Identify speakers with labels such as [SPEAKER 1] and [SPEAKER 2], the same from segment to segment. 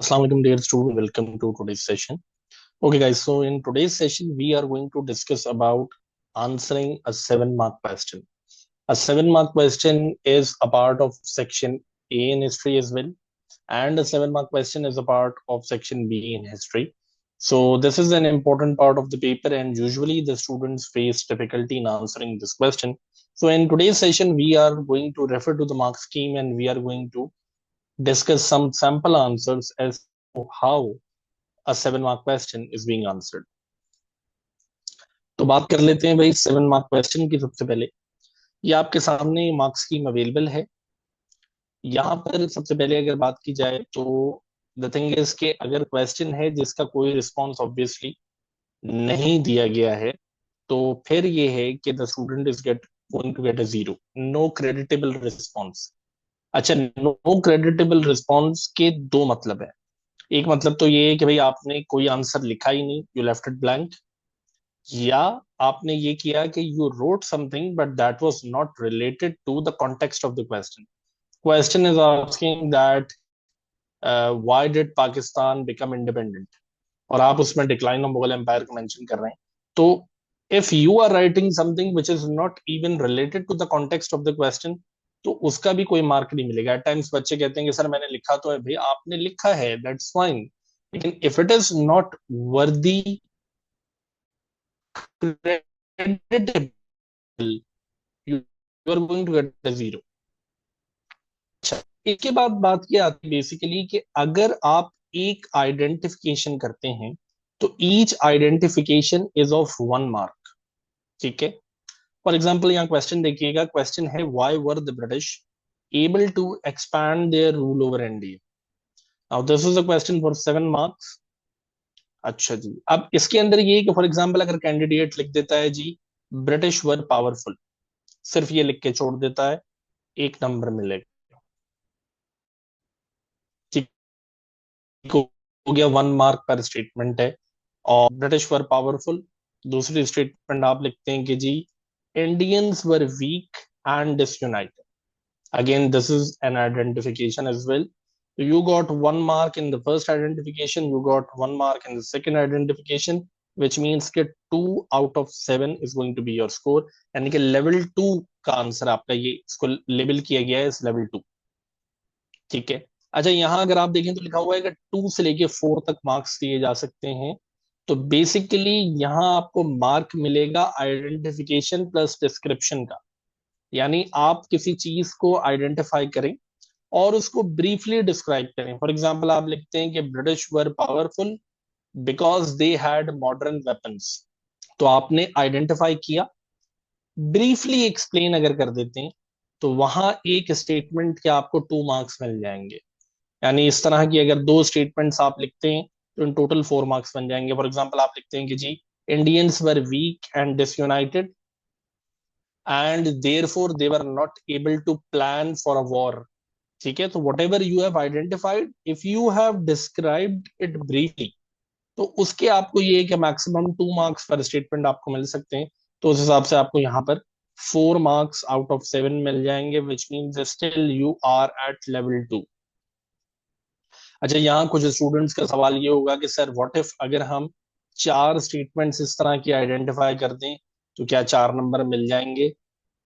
[SPEAKER 1] Assalamualaikum dear student, welcome to today's session. Okay guys, so in today's session we are going to discuss about answering a 7 mark question. A 7 mark question is a part of section A in history as well, and a 7 mark question is a part of section B in history. So this is an important part of the paper and usually the students face difficulty in answering this question. So in today's session we are going to refer to the mark scheme and we are going to discuss some sample answers as to how a 7 mark question is being answered. तो बात कर लेते हैं भाई 7 mark question की। सबसे पहले ये आपके सामने मार्क स्कीम अवेलेबल है। यहाँ पर सबसे पहले अगर बात की जाए तो द थिंग इज के अगर क्वेश्चन है जिसका कोई रिस्पॉन्स ऑब्वियसली नहीं दिया गया है तो फिर ये है कि the student is get going to get a zero, no creditable response. अच्छा, नो क्रेडिटेबल रिस्पॉन्स के दो मतलब है। एक मतलब तो ये है कि भाई आपने कोई आंसर लिखा ही नहीं, यू लेफ्ट इट ब्लैंक, या आपने ये किया कि you wrote something but that was not related to the context of the question. Question is asking that why did Pakistan become independent, और आप उसमें डिक्लाइन ऑफ मुगल एम्पायर को मेंशन कर रहे हैं। तो if you are writing something which is not even related to the context of the question तो उसका भी कोई मार्क नहीं मिलेगा। एट टाइम्स बच्चे कहते हैं कि सर मैंने लिखा तो है, भाई आपने लिखा है दैट्स फाइन, लेकिन if it is not worthy creditable you are going to get a zero. अच्छा, इसके बाद बात ये आती है बेसिकली कि अगर आप एक आइडेंटिफिकेशन करते हैं तो each identification is of 1 mark. ठीक है। फॉर एग्जाम्पल यहाँ क्वेश्चन देखिएगा, क्वेश्चन है why were the British able to expand their rule over India. Now this is a question for 7 marks. अच्छा जी, अब इसके अंदर ये कि फॉर एग्जाम्पल अगर कैंडिडेट लिख देता है जी ब्रिटिश वर पावरफुल, सिर्फ ये लिख के छोड़ देता है, 1 नंबर मिलेगा। ठीक हो गया, 1 मार्क पर स्टेटमेंट है। और ब्रिटिश वर पावरफुल, दूसरी स्टेटमेंट आप लिखते हैं कि जी Indians were weak and disunited. Again this is an identification as well. So you got 1 mark in the first identification, you got 1 mark in the second identification, which means कि 2 out of 7 is going to be your score। यानी कि level 2 का answer आपका ये इसको label किया गया है इस लेवल 2। ठीक है। अच्छा, यहाँ अगर आप देखें तो लिखा हुआ है कि 2 से लेके 4 तक मार्क्स दिए जा सकते हैं। तो बेसिकली यहाँ आपको मार्क मिलेगा आइडेंटिफिकेशन प्लस डिस्क्रिप्शन का। यानी आप किसी चीज को आइडेंटिफाई करें और उसको ब्रीफली डिस्क्राइब करें। फॉर एग्जाम्पल आप लिखते हैं कि British were powerful because they had modern weapons. तो आपने आइडेंटिफाई किया, ब्रीफली एक्सप्लेन अगर कर देते हैं तो वहां एक स्टेटमेंट के आपको 2 मार्क्स मिल जाएंगे। यानी इस तरह की अगर 2 स्टेटमेंट्स आप लिखते हैं तो इन टोटल 4 मार्क्स बन जाएंगे। फॉर एग्जाम्पल आप लिखते हैं कि जी Indians were weak and disunited and therefore they were not able to plan for a war. ठीक है। तो whatever you have identified if you have described it briefly तो उसके आपको ये है कि मैक्सिमम 2 मार्क्स पर स्टेटमेंट आपको मिल सकते हैं। तो उस हिसाब से आपको यहाँ पर 4 मार्क्स आउट ऑफ 7 मिल जाएंगे, which means still you are at level 2। अच्छा, यहाँ कुछ स्टूडेंट्स का सवाल ये होगा कि सर व्हाट इफ अगर हम 4 स्टेटमेंट्स इस तरह की आइडेंटिफाई कर दें तो क्या 4 नंबर मिल जाएंगे?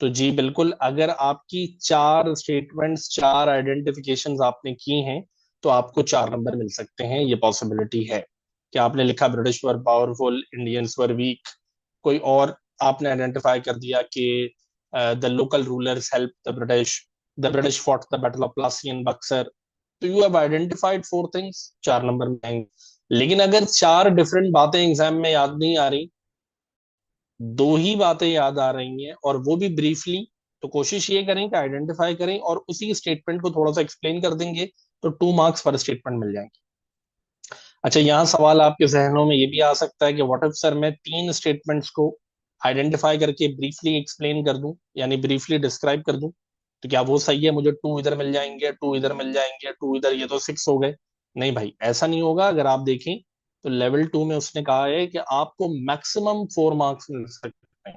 [SPEAKER 1] तो जी बिल्कुल, अगर आपकी 4 स्टेटमेंट्स 4 आइडेंटिफिकेशंस आपने की हैं तो आपको 4 नंबर मिल सकते हैं। ये पॉसिबिलिटी है कि आपने लिखा British were powerful, Indians were weak, कोई और आपने आइडेंटिफाई कर दिया कि the local rulers help the British fought the battle of Plassey and Buxar. तो you have identified 4 things, 4 number में आएंगे। लेकिन अगर 4 डिफरेंट बातें एग्जाम में याद नहीं आ रही, 2 ही बातें याद आ रही हैं और वो भी ब्रीफली, तो कोशिश ये करें कि आइडेंटिफाई करें और उसी स्टेटमेंट को थोड़ा सा एक्सप्लेन कर देंगे तो 2 मार्क्स पर स्टेटमेंट मिल जाएंगे। अच्छा, यहाँ सवाल आपके जहनों में ये भी आ सकता है कि व्हाट इफ सर मैं 3 स्टेटमेंट्स को आइडेंटिफाई करके ब्रीफली एक्सप्लेन कर दूं, यानी ब्रीफली डिस्क्राइब कर दूं, तो क्या वो सही है? मुझे 2 इधर मिल जाएंगे, 2 इधर मिल जाएंगे, 2 इधर, ये तो 6 हो गए। नहीं भाई, ऐसा नहीं होगा। अगर आप देखें तो लेवल 2 में उसने कहा है कि आपको मैक्सिमम 4 मार्क्स मिल सकते हैं।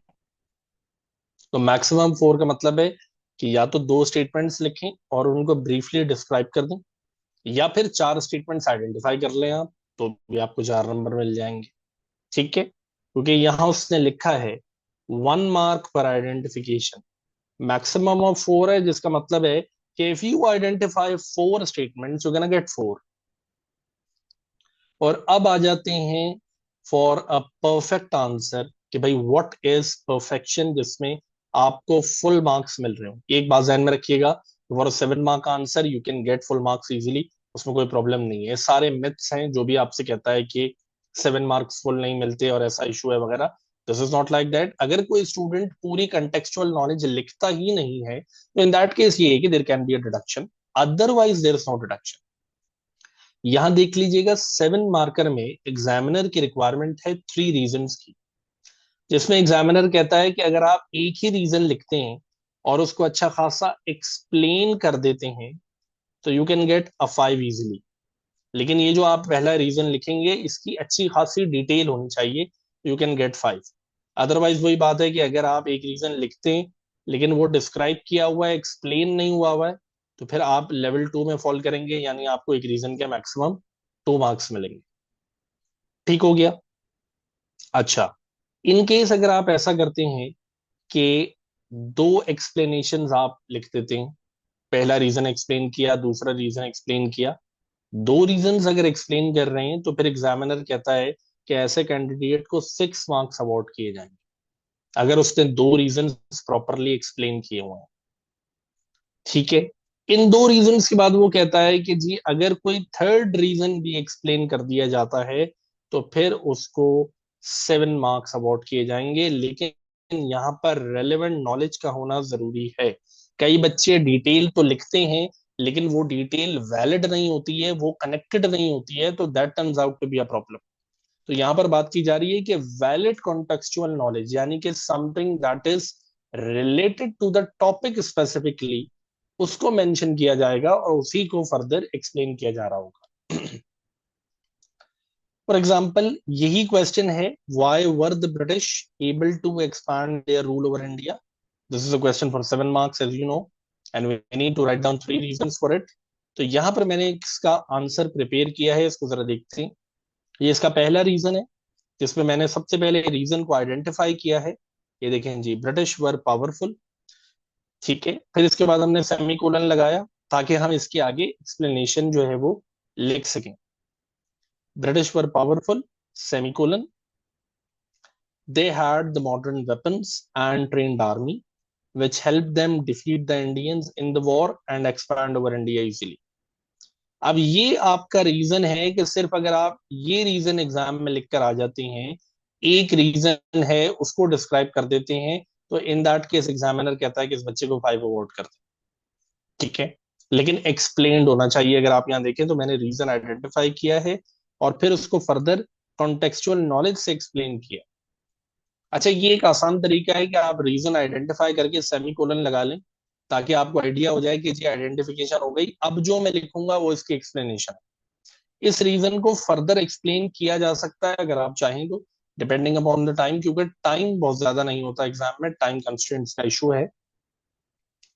[SPEAKER 1] तो मैक्सिमम 4 का मतलब है कि या तो 2 स्टेटमेंट्स लिखें और उनको ब्रीफली डिस्क्राइब कर दें, या फिर 4 स्टेटमेंट्स आइडेंटिफाई कर लें आप, तो भी आपको 4 नंबर मिल जाएंगे। ठीक है, क्योंकि यहां उसने लिखा है 1 मार्क पर आइडेंटिफिकेशन, मैक्सिमम ऑफ 4 है, जिसका मतलब है कि if you identify 4 statements you can get 4। और अब आ जाते हैं फॉर अ परफेक्ट आंसर कि भाई व्हाट इज परफेक्शन, जिसमें आपको फुल मार्क्स मिल रहे हो। एक बात ध्यान में रखिएगा, for 7 mark answer you can get full marks easily, उसमें कोई प्रॉब्लम नहीं है। सारे मिथ्स हैं जो भी आपसे कहता है कि 7 मार्क्स फुल नहीं मिलते और ऐसा इशू है वगैरह, this is not like that. अगर कोई स्टूडेंट पूरी कंटेक्चुअल नॉलेज लिखता ही नहीं है तो इन दैट केस ये है कि there can be a deduction, otherwise there is no deduction. यहां देख लीजिएगा 7 मार्कर में एग्जामिनर की रिक्वायरमेंट है 3 रीजंस की, जिसमें एग्जामिनर कहता है कि अगर आप एक ही रीजन लिखते हैं और उसको अच्छा खासा एक्सप्लेन कर देते हैं तो you can get a 5 easily. लेकिन ये जो आप पहला रीजन लिखेंगे इसकी अच्छी खासी डिटेल होनी चाहिए, यू कैन गेट 5। अदरवाइज वही बात है कि अगर आप एक रीजन लिखते हैं लेकिन वो डिस्क्राइब किया हुआ है, एक्सप्लेन नहीं हुआ है, तो फिर आप लेवल 2 में फॉल करेंगे, यानी आपको एक रीजन के मैक्सिमम 2 मार्क्स मिलेंगे। ठीक हो गया। अच्छा, इन केस अगर आप ऐसा करते हैं कि 2 एक्सप्लेनेशन आप लिख देते हैं, पहला रीजन एक्सप्लेन किया, दूसरा रीजन एक्सप्लेन किया, 2 रीजन अगर एक्सप्लेन कर रहे हैं तो फिर एग्जामिनर कहता है कि ऐसे कैंडिडेट को 6 मार्क्स अवार्ड किए जाएंगे अगर उसने 2 रीजन प्रॉपरली एक्सप्लेन किए हुए हैं। ठीक है, इन 2 रीजंस के बाद वो कहता है कि जी अगर कोई थर्ड रीजन भी एक्सप्लेन कर दिया जाता है तो फिर उसको 7 मार्क्स अवार्ड किए जाएंगे, लेकिन यहाँ पर रेलेवेंट नॉलेज का होना जरूरी है। कई बच्चे डिटेल तो लिखते हैं लेकिन वो डिटेल वैलिड नहीं होती है, वो कनेक्टेड नहीं होती है, तो that turns out to be a problem. तो यहां पर बात की जा रही है कि वैलिड कॉन्टेक्चुअल नॉलेज, यानी कि something that is related to the topic specifically, उसको मेंशन किया जाएगा और उसी को फर्दर एक्सप्लेन किया जा रहा होगा। फॉर एग्जाम्पल यही क्वेश्चन है, why were the British able to expand their rule over India. This is a question for 7 marks as you know, and we need to write down 3 reasons for it. तो यहां पर मैंने इसका answer prepare किया है, इसको जरा देखते हैं। ये इसका पहला रीजन है जिसमें मैंने सबसे पहले रीजन को आइडेंटिफाई किया है। ये देखें जी, ब्रिटिश वर पावरफुल। ठीक है, फिर इसके बाद हमने सेमी कोलन लगाया ताकि हम इसके आगे एक्सप्लेनेशन जो है वो लिख सकें। British were powerful, semi colon, they had the modern weapons and trained army which helped them defeat the Indians in the war and expand over India easily। अब ये आपका रीजन है कि सिर्फ अगर आप ये रीजन एग्जाम में लिखकर आ जाते हैं, एक रीजन है उसको डिस्क्राइब कर देते हैं, तो इन दैट केस एग्जामिनर कहता है कि इस बच्चे को 5 अवार्ड कर दे। ठीक है, लेकिन एक्सप्लेन्ड होना चाहिए। अगर आप यहाँ देखें तो मैंने रीजन आइडेंटिफाई किया है और फिर उसको फर्दर कॉन्टेक्चुअल नॉलेज से एक्सप्लेन किया। अच्छा, ये एक आसान तरीका है कि आप रीजन आइडेंटिफाई करके सेमी कोलन लगा लें ताकि आपको आइडिया हो जाए कि जी आइडेंटिफिकेशन हो गई, अब जो मैं लिखूंगा वो इसकी एक्सप्लेनेशन है। इस रीजन को फर्दर एक्सप्लेन किया जा सकता है अगर आप चाहें तो, डिपेंडिंग अपॉन द टाइम, क्योंकि टाइम बहुत ज्यादा नहीं होता एग्जाम में, टाइम कंस्ट्रेंट्स का इशू है।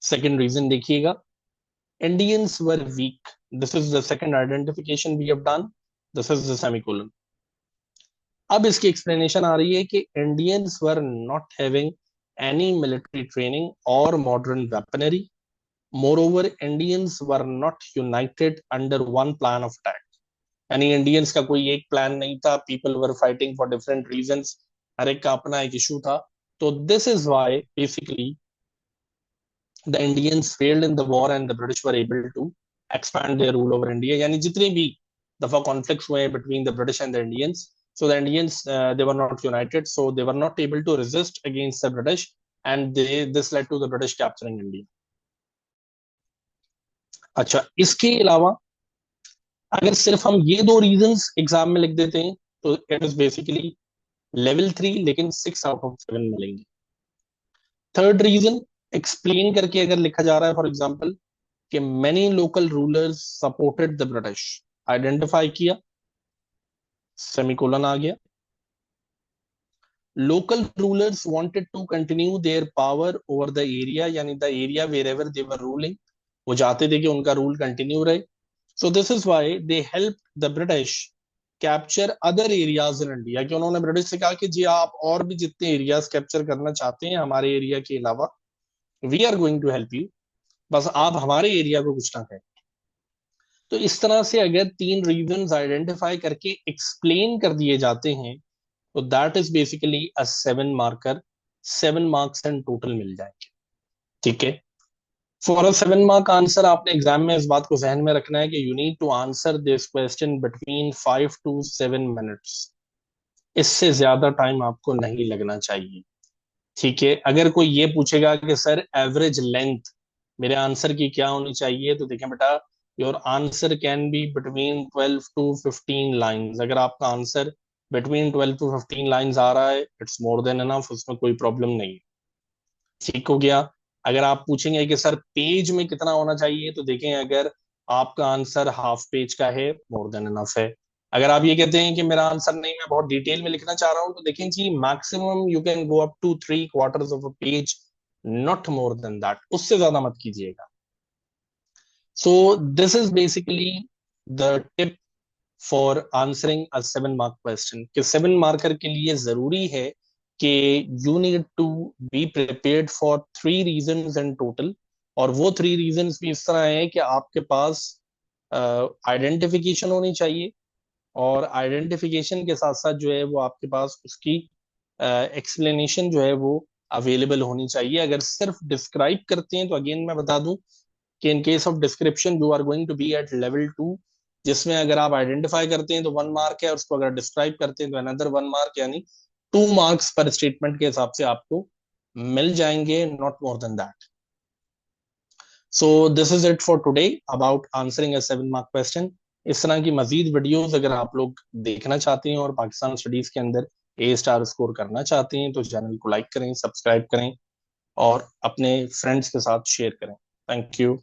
[SPEAKER 1] सेकंड रीजन देखिएगा, Indians were weak, this is the second identification we have done, this is the semicolon. अब इसकी एक्सप्लेनेशन आ रही है कि Indians were not having any military training और modern weaponry, more Indians were not united under one plan of attack. यानी Indians का कोई एक प्लान नहीं था, people were fighting for different reasons, हर एक का अपना एक इशू था। तो this is why basically the Indians failed in the war and the British were able to expand their rule over India. यानी जितनी भी दफा कॉन्फ्लिक्ट्स हुए between the British and the Indians, so the Indians they were not united, so they were not able to resist against the British, and this led to the British capturing India। अच्छा, इसके अलावा अगर सिर्फ हम ये 2 reasons exam में लिख देते हैं तो इट इज बेसिकली लेवल 3, लेकिन 6 आउट ऑफ 7 मिलेंगे। थर्ड रीजन एक्सप्लेन करके अगर लिखा जा रहा है, फॉर एग्जाम्पल कि many local rulers supported the British, identify किया, सेमीकोलन आ गया। Local rulers wanted to continue their power over the area, यानी the area wherever they were ruling, वो चाहते थे कि उनका रूल कंटिन्यू रहे। So this is why they help the British capture other areas in India, कि उन्होंने British से कहा कि जी आप और भी जितने एरियाज कैप्चर करना चाहते हैं हमारे एरिया के अलावा, we are going to help you, बस आप हमारे एरिया को कुछ ना करें। तो इस तरह से अगर तीन रीजंस आइडेंटिफाई करके एक्सप्लेन कर दिए जाते हैं तो that is basically a 7 marker, 7 marks in total मिल जाएंगे। ठीक है, फॉर अ 7 मार्क आंसर आपने एग्जाम में इस बात को जहन में रखना है कि you need to answer this question between 5 to 7 minutes, इससे ज्यादा टाइम आपको नहीं लगना चाहिए। ठीक है, अगर कोई ये पूछेगा कि सर एवरेज लेंथ मेरे आंसर की क्या होनी चाहिए, तो देखें बेटा, your answer can be between 12 to 15 lines. अगर आपका आंसर बिटवीन 12 to 15 लाइन्स आ रहा है, इट्स मोर देन एनफ, उसमें कोई प्रॉब्लम नहीं है। ठीक हो गया। अगर आप पूछेंगे कि सर पेज में कितना होना चाहिए, तो देखें अगर आपका आंसर हाफ पेज का है, मोर देन एनफ है। अगर आप ये कहते हैं कि मेरा आंसर नहीं, मैं बहुत डिटेल में लिखना चाह रहा हूं, तो देखें जी maximum you can go up to 3 quarters of a page, not more than that, उससे ज्यादा मत कीजिएगा। So this is basically the tip for answering a 7 mark question, कि 7 मार्कर के लिए जरूरी है कि you need to be prepared for 3 reasons in total. और वो 3 रीजंस भी इस तरह है कि आपके पास आइडेंटिफिकेशन होनी चाहिए, और आइडेंटिफिकेशन के साथ साथ जो है वो आपके पास उसकी एक्सप्लेनेशन जो है वो अवेलेबल होनी चाहिए। अगर सिर्फ डिस्क्राइब करते हैं तो अगेन मैं बता दूं कि in case of description you are going to be at level 2, जिसमें अगर आप आइडेंटिफाई करते हैं तो 1 मार्क है, और उसको अगर डिस्क्राइब करते हैं तो अनदर 1 मार्क, यानी 2 मार्क्स पर स्टेटमेंट के हिसाब से आपको मिल जाएंगे, not more than that. So this is it for today about answering a 7 mark question. इस तरह की मजीद वीडियोस अगर आप लोग देखना चाहते हैं और पाकिस्तान स्टडीज के अंदर A स्टार स्कोर करना चाहते हैं, तो चैनल को लाइक करें, सब्सक्राइब करें और अपने फ्रेंड्स के साथ शेयर करें। Thank you.